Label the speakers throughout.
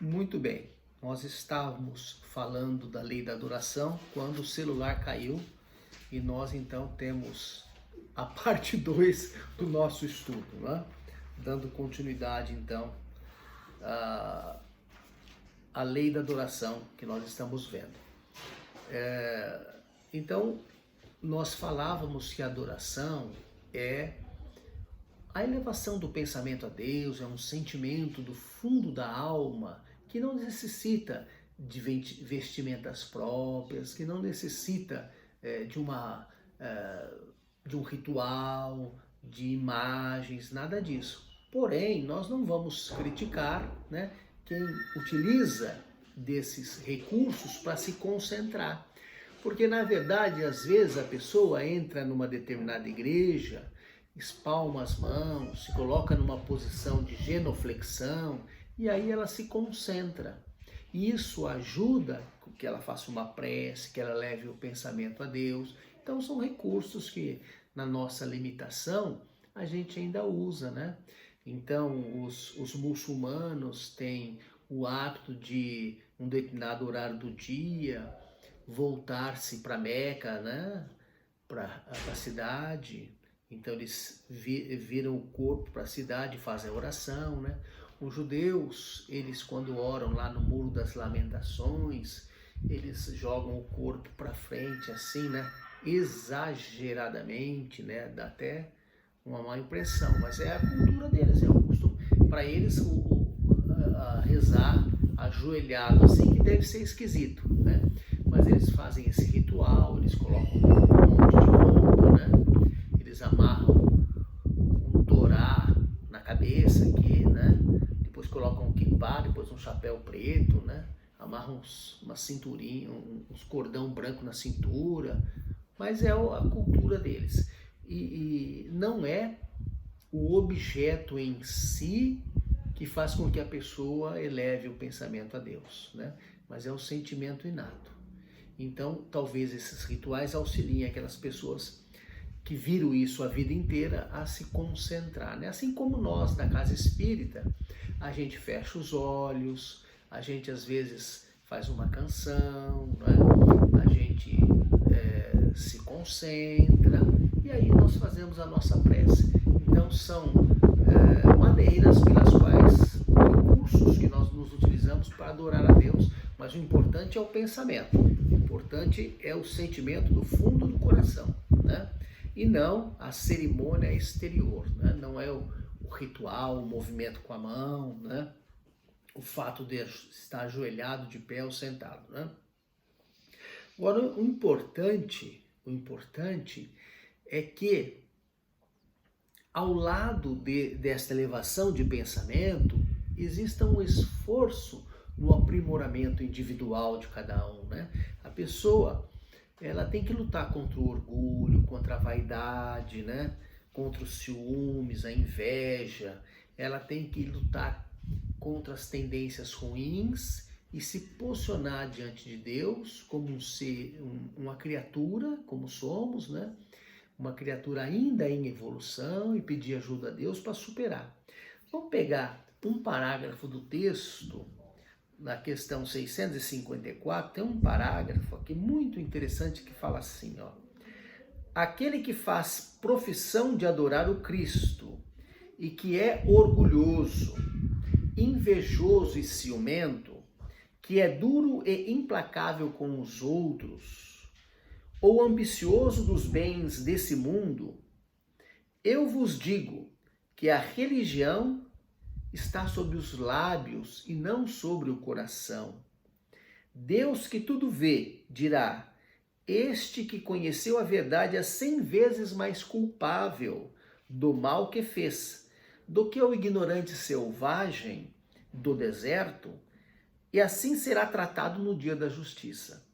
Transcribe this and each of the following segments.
Speaker 1: Muito bem, nós estávamos falando da lei da adoração quando o celular caiu e nós então temos a parte 2 do nosso estudo, né? Dando continuidade então à, à lei da adoração que nós estamos vendo. Então, nós falávamos que a adoração é a elevação do pensamento a Deus, é um sentimento do fundo da alma que não necessita de vestimentas próprias, que não necessita de um ritual, de imagens, nada disso. Porém, nós não vamos criticar, né, quem utiliza desses recursos para se concentrar. Porque, na verdade, às vezes a pessoa entra numa determinada igreja, espalma as mãos, se coloca numa posição de genuflexão e aí ela se concentra. Isso ajuda que ela faça uma prece, que ela leve o pensamento a Deus. Então são recursos que na nossa limitação a gente ainda usa, né? Então os muçulmanos têm o hábito de um determinado horário do dia voltar-se para Meca, né? Para a cidade. Então eles viram o corpo para a cidade e fazem a oração, né? Os judeus, eles quando oram lá no Muro das Lamentações, eles jogam o corpo para frente assim, né? Exageradamente, né? Dá até uma má impressão, mas é a cultura deles, é o costume. Para eles, rezar ajoelhado assim, que deve ser esquisito, né? Mas eles fazem esse ritual, eles colocam um monte de roupa, né? Eles amarram um torá na cabeça aqui, né? Depois colocam um kippá, depois um chapéu preto, né? Amarram uma cinturinha, uns cordão branco na cintura, mas é a cultura deles. E não é o objeto em si que faz com que a pessoa eleve o pensamento a Deus, né? Mas é o sentimento inato. Então, talvez esses rituais auxiliem aquelas pessoas que viram isso a vida inteira a se concentrar, né? Assim como nós na casa espírita, a gente fecha os olhos, a gente às vezes faz uma canção, né? A gente se concentra e aí nós fazemos a nossa prece. Então são maneiras pelas quais, recursos que nós nos utilizamos para adorar a Deus, mas o importante é o pensamento, o importante é o sentimento do fundo do coração, né? E não a cerimônia exterior, né? Não é o ritual, o movimento com a mão, né? O fato de estar ajoelhado, de pé ou sentado, né? Agora, o importante é que ao lado desta elevação de pensamento, exista um esforço no aprimoramento individual de cada um, né? A pessoa, ela tem que lutar contra o orgulho, contra a vaidade, né? Contra os ciúmes, a inveja. Ela tem que lutar contra as tendências ruins e se posicionar diante de Deus como um ser, uma criatura, como somos, né? Uma criatura ainda em evolução e pedir ajuda a Deus para superar. Vamos pegar um parágrafo do texto, na questão 654, tem um parágrafo aqui muito interessante que fala assim, ó. Aquele que faz profissão de adorar o Cristo e que é orgulhoso, invejoso e ciumento, que é duro e implacável com os outros, ou ambicioso dos bens desse mundo, eu vos digo que a religião está sobre os lábios e não sobre o coração. Deus que tudo vê dirá: este que conheceu a verdade é 100 vezes mais culpável do mal que fez do que o ignorante selvagem do deserto, e assim será tratado no dia da justiça.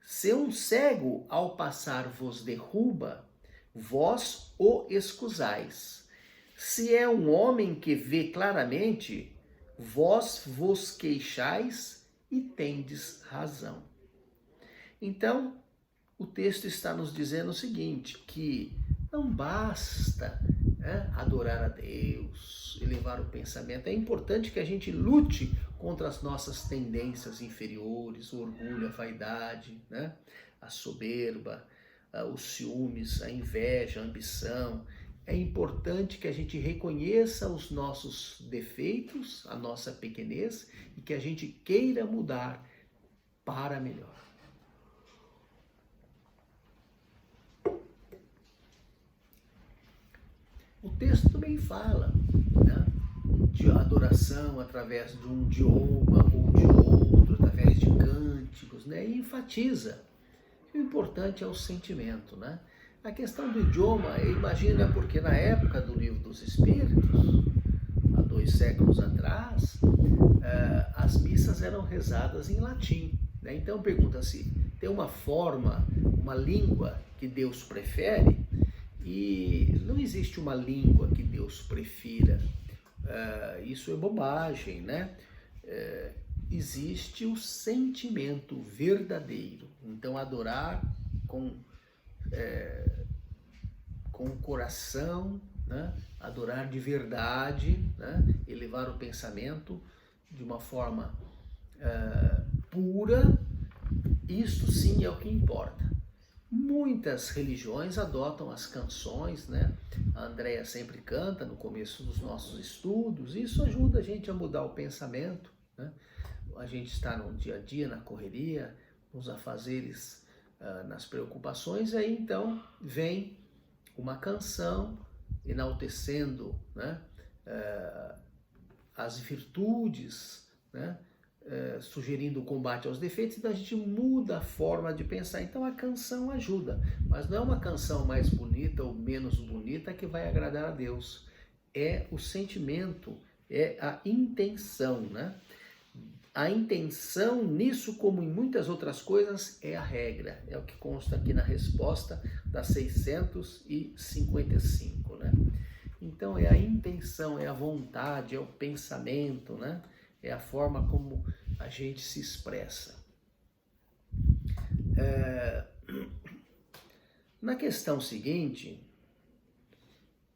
Speaker 1: Se um cego ao passar vos derruba, vós o excusais. Se é um homem que vê claramente, vós vos queixais e tendes razão. Então, o texto está nos dizendo o seguinte, que não basta adorar a Deus, Deus, elevar o pensamento. É importante que a gente lute contra as nossas tendências inferiores, o orgulho, a vaidade, né? A soberba, os ciúmes, a inveja, a ambição. É importante que a gente reconheça os nossos defeitos, a nossa pequenez, e que a gente queira mudar para melhor. O texto também fala, né, de adoração através de um idioma ou de outro, através de cânticos, né, e enfatiza que o importante é o sentimento, né? A questão do idioma, imagina, porque na época do Livro dos Espíritos, há 2 séculos atrás, as missas eram rezadas em latim, né? Então pergunta-se, tem uma forma, uma língua que Deus prefere? E não existe uma língua que Deus prefira. Isso é bobagem, né? Existe o sentimento verdadeiro. Então adorar com o coração, né? Adorar de verdade, né? Elevar o pensamento de uma forma pura, isto sim é o que importa. Muitas religiões adotam as canções, né? A Andréia sempre canta no começo dos nossos estudos, isso ajuda a gente a mudar o pensamento, né? A gente está no dia a dia, na correria, nos afazeres, nas preocupações, e aí então vem uma canção enaltecendo, né, as virtudes, né, sugerindo o combate aos defeitos, então a gente muda a forma de pensar. Então a canção ajuda, mas não é uma canção mais bonita ou menos bonita que vai agradar a Deus. É o sentimento, é a intenção, né? A intenção nisso, como em muitas outras coisas, é a regra. É o que consta aqui na resposta da 655, né? Então é a intenção, é a vontade, é o pensamento, né? É a forma como a gente se expressa. Na questão seguinte,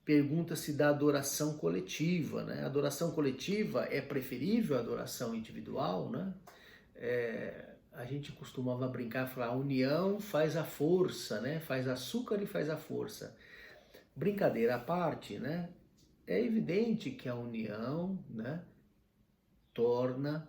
Speaker 1: pergunta-se da adoração coletiva, né? A adoração coletiva é preferível à adoração individual, né? A gente costumava brincar, falar, a união faz a força, né? Faz açúcar e faz a força. Brincadeira à parte, né? É evidente que a união, né, torna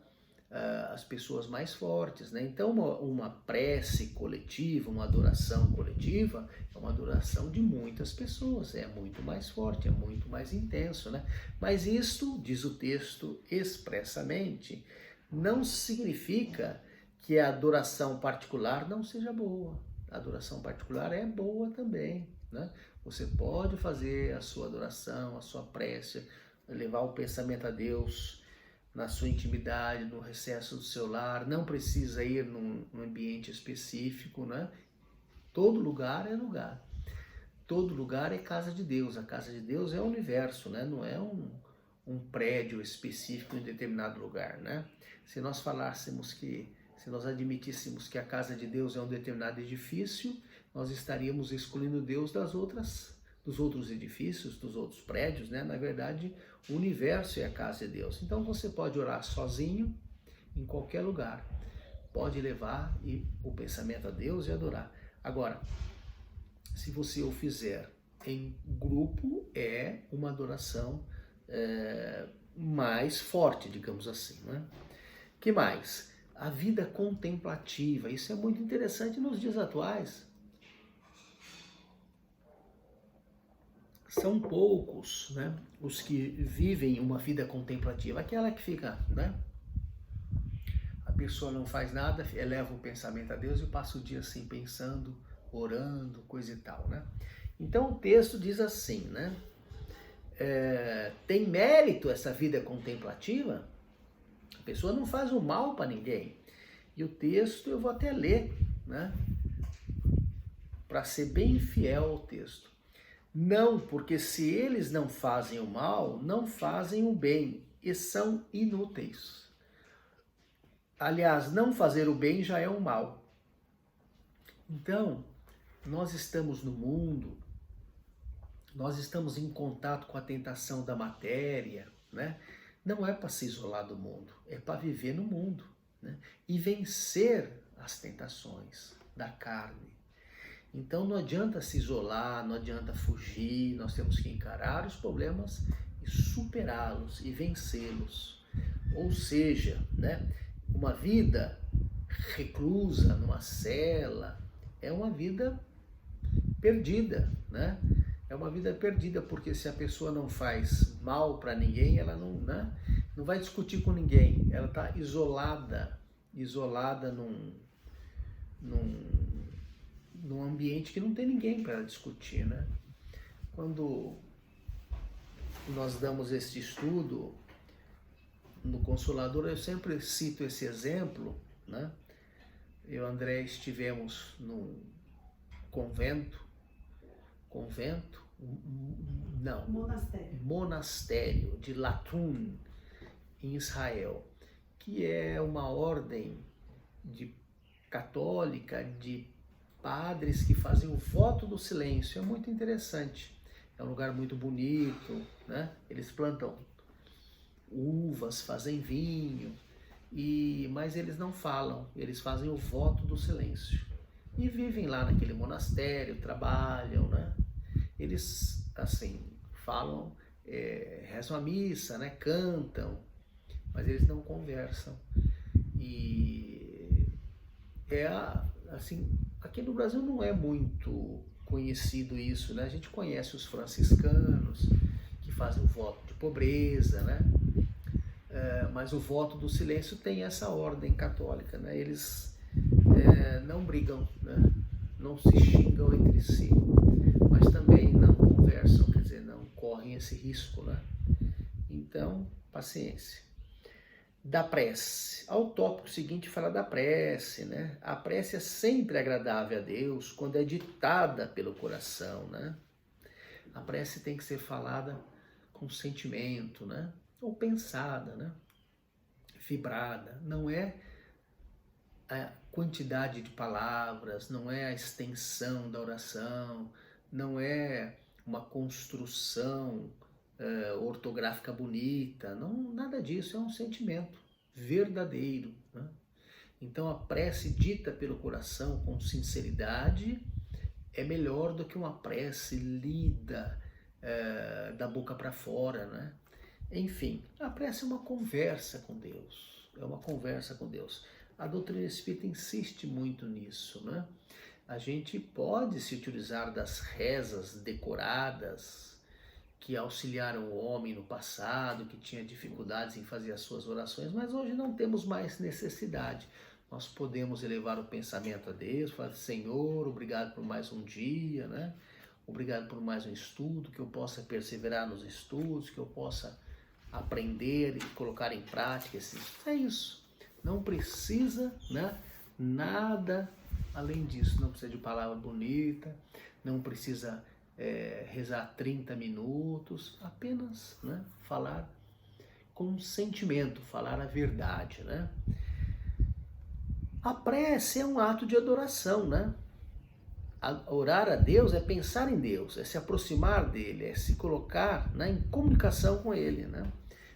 Speaker 1: as pessoas mais fortes, né? Então uma prece coletiva, uma adoração coletiva é uma adoração de muitas pessoas, é muito mais forte, é muito mais intenso, né? Mas isto, diz o texto expressamente, não significa que a adoração particular não seja boa. A adoração particular é boa também, né? Você pode fazer a sua adoração, a sua prece, levar o pensamento a Deus na sua intimidade, no recesso do seu lar, não precisa ir num ambiente específico, né? Todo lugar é lugar. Todo lugar é casa de Deus. A casa de Deus é o universo, né? Não é um prédio específico em determinado lugar, né? Se nós admitíssemos que a casa de Deus é um determinado edifício, nós estaríamos excluindo Deus dos outros edifícios, dos outros prédios, né? Na verdade, o universo é a casa de Deus. Então você pode orar sozinho, em qualquer lugar. Pode levar o pensamento a Deus e adorar. Agora, se você o fizer em grupo, é uma adoração mais forte, digamos assim, né? Que mais? A vida contemplativa. Isso é muito interessante nos dias atuais. São poucos, né, os que vivem uma vida contemplativa, aquela que fica, né? A pessoa não faz nada, eleva o pensamento a Deus e passa o dia assim pensando, orando, coisa e tal, né? Então o texto diz assim, né? Tem mérito essa vida contemplativa? A pessoa não faz o mal para ninguém. E o texto eu vou até ler, né? Para ser bem fiel ao texto. Não, porque se eles não fazem o mal, não fazem o bem e são inúteis. Aliás, não fazer o bem já é um mal. Então, nós estamos no mundo nós estamos em contato com a tentação da matéria, né? Não é para se isolar do mundo, é para viver no mundo, né? E vencer as tentações da carne. Então não adianta se isolar, não adianta fugir, nós temos que encarar os problemas e superá-los e vencê-los. Ou seja, né, uma vida reclusa numa cela é uma vida perdida, né? É uma vida perdida, porque se a pessoa não faz mal para ninguém, ela não, né, não vai discutir com ninguém. Ela está isolada num ambiente que não tem ninguém para discutir, né? Quando nós damos esse estudo no Consolador, eu sempre cito esse exemplo, né? Eu e o André estivemos num monastério de Latun, em Israel, que é uma ordem católica de padres que fazem o voto do silêncio. É muito interessante. É um lugar muito bonito, né? Eles plantam uvas, fazem vinho, mas eles não falam, eles fazem o voto do silêncio. E vivem lá naquele monastério, trabalham, né? Eles, assim, falam, rezam a missa, né? Cantam, mas eles não conversam. E assim, aqui no Brasil não é muito conhecido isso, né? A gente conhece os franciscanos, que fazem o voto de pobreza, né? Mas o voto do silêncio tem essa ordem católica, né? Eles não brigam, né? Não se xingam entre si, mas também não conversam, quer dizer, não correm esse risco, né? Então, paciência. Da prece. Ao tópico seguinte fala da prece, né? A prece é sempre agradável a Deus quando é ditada pelo coração, né? A prece tem que ser falada com sentimento, né? Ou pensada, né? Vibrada. Não é a quantidade de palavras, não é a extensão da oração, não é uma construção ortográfica bonita, não, nada disso, é um sentimento verdadeiro, né? Então a prece dita pelo coração com sinceridade é melhor do que uma prece lida da boca para fora, né? Enfim, a prece é uma conversa com Deus, é uma conversa com Deus. A doutrina espírita insiste muito nisso, né? A gente pode se utilizar das rezas decoradas que auxiliaram o homem no passado, que tinha dificuldades em fazer as suas orações, mas hoje não temos mais necessidade. Nós podemos elevar o pensamento a Deus, falar: Senhor, obrigado por mais um dia, né? Obrigado por mais um estudo, que eu possa perseverar nos estudos, que eu possa aprender e colocar em prática. É isso. Não precisa, né, nada além disso. Não precisa de palavra bonita, não precisa rezar 30 minutos, apenas, né, falar com sentimento, falar a verdade, né? A prece é um ato de adoração, né? Orar a Deus é pensar em Deus, é se aproximar dele, é se colocar, né, em comunicação com ele, né?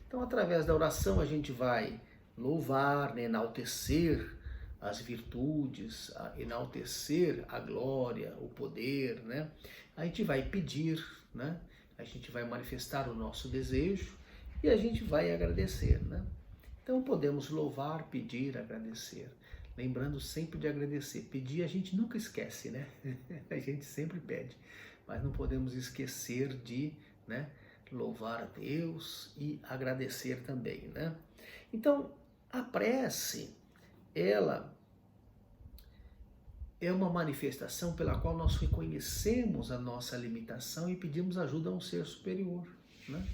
Speaker 1: Então, através da oração, a gente vai louvar, né, enaltecer as virtudes, enaltecer a glória, o poder, né? A gente vai pedir, né? A gente vai manifestar o nosso desejo e a gente vai agradecer, né? Então podemos louvar, pedir, agradecer. Lembrando sempre de agradecer. Pedir a gente nunca esquece, né? A gente sempre pede, mas não podemos esquecer de, né, louvar a Deus e agradecer também, né? Então, a prece, ela é uma manifestação pela qual nós reconhecemos a nossa limitação e pedimos ajuda a um ser superior, né?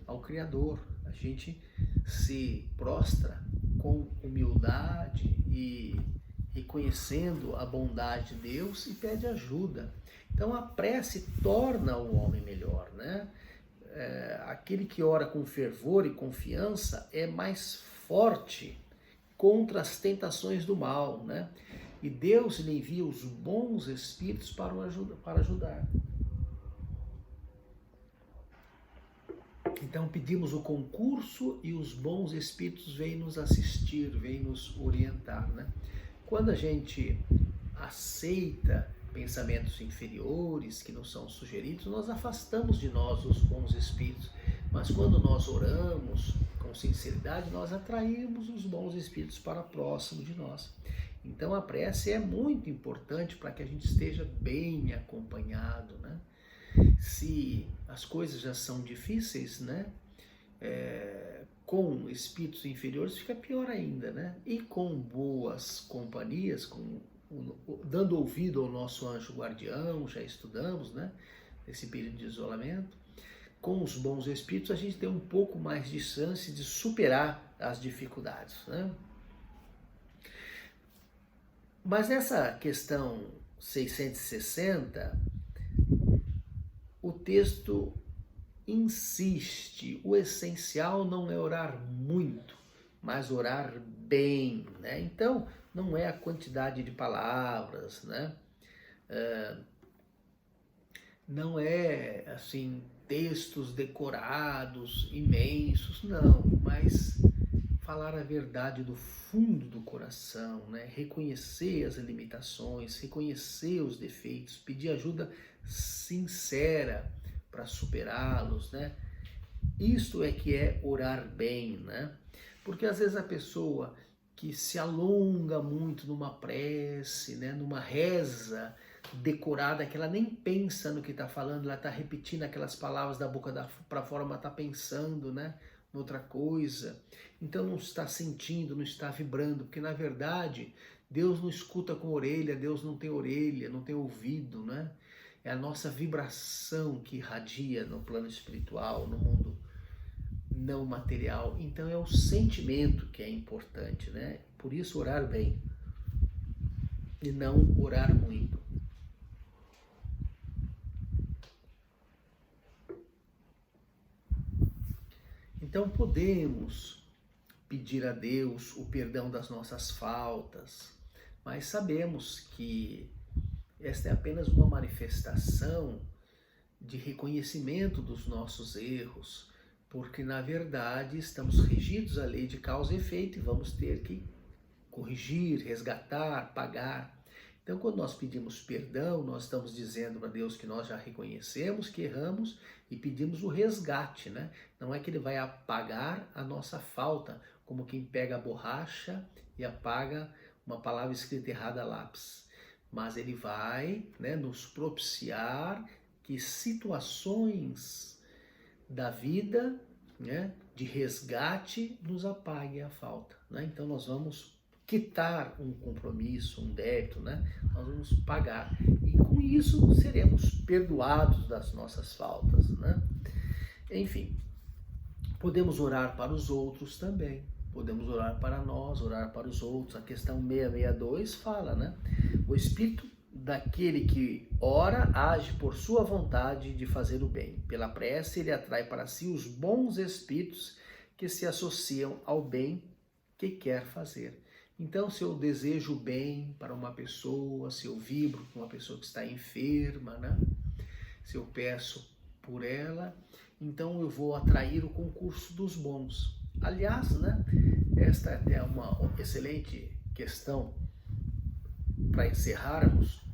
Speaker 1: Ao Criador. A gente se prostra com humildade e reconhecendo a bondade de Deus e pede ajuda. Então a prece torna o homem melhor, né? Aquele que ora com fervor e confiança é mais forte contra as tentações do mal, né? E Deus lhe envia os bons espíritos para ajudar. Então pedimos o concurso e os bons espíritos vêm nos assistir, vêm nos orientar, né? Quando a gente aceita pensamentos inferiores que nos são sugeridos, nós afastamos de nós os bons espíritos. Mas quando nós oramos com sinceridade, nós atraímos os bons espíritos para próximo de nós. Então a prece é muito importante para que a gente esteja bem acompanhado, né? Se as coisas já são difíceis, né? Com espíritos inferiores fica pior ainda, né? E com boas companhias, dando ouvido ao nosso anjo guardião, já estudamos, né? Nesse período de isolamento, com os bons espíritos a gente tem um pouco mais de chance de superar as dificuldades, né? Mas nessa questão 660, o texto insiste, o essencial não é orar muito, mas orar bem, né? Então, não é a quantidade de palavras, né? Não é, assim, textos decorados, imensos, não, mas falar a verdade do fundo do coração, né? Reconhecer as limitações, reconhecer os defeitos, pedir ajuda sincera para superá-los, né? Isto é que é orar bem, né? Porque às vezes a pessoa que se alonga muito numa prece, né, numa reza decorada, que ela nem pensa no que está falando, ela está repetindo aquelas palavras da boca para fora, mas está pensando, né, noutra coisa. Então não está sentindo, não está vibrando, porque na verdade Deus não escuta com orelha, Deus não tem orelha, não tem ouvido, né? É a nossa vibração que irradia no plano espiritual, no mundo não material. Então é o sentimento que é importante, né? Por isso orar bem e não orar muito. Então podemos pedir a Deus o perdão das nossas faltas, mas sabemos que esta é apenas uma manifestação de reconhecimento dos nossos erros, porque na verdade estamos regidos à lei de causa e efeito e vamos ter que corrigir, resgatar, pagar. Então, quando nós pedimos perdão, nós estamos dizendo para Deus que nós já reconhecemos que erramos e pedimos o resgate, né? Não é que Ele vai apagar a nossa falta, como quem pega a borracha e apaga uma palavra escrita errada a lápis. Mas Ele vai, né, nos propiciar que situações da vida, né, de resgate nos apaguem a falta, né? Então nós vamos quitar um compromisso, um débito, né? Nós vamos pagar e com isso seremos perdoados das nossas faltas, né? Enfim, podemos orar para os outros também, podemos orar para nós, orar para os outros. A questão 662 fala, né? O Espírito daquele que ora age por sua vontade de fazer o bem. Pela prece ele atrai para si os bons espíritos que se associam ao bem que quer fazer. Então, se eu desejo o bem para uma pessoa, se eu vibro com uma pessoa que está enferma, né? Se eu peço por ela, então eu vou atrair o concurso dos bons. Aliás, né? Esta é até uma excelente questão para encerrarmos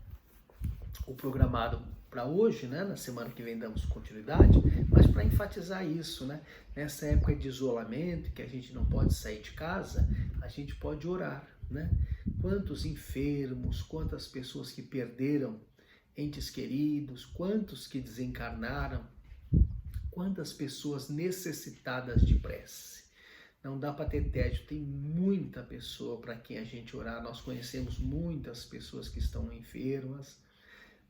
Speaker 1: o programado para hoje, né? Na semana que vem damos continuidade, mas para enfatizar isso, né? Nessa época de isolamento, que a gente não pode sair de casa, a gente pode orar, né? Quantos enfermos, quantas pessoas que perderam entes queridos, quantos que desencarnaram, quantas pessoas necessitadas de prece. Não dá para ter tédio, tem muita pessoa para quem a gente orar. Nós conhecemos muitas pessoas que estão enfermas,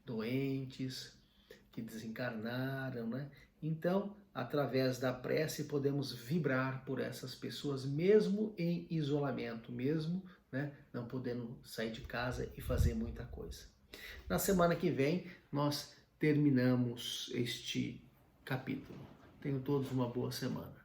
Speaker 1: doentes, que desencarnaram, né? Então, através da prece, podemos vibrar por essas pessoas, mesmo em isolamento, mesmo, né, não podendo sair de casa e fazer muita coisa. Na semana que vem, nós terminamos este capítulo. Tenham todos uma boa semana.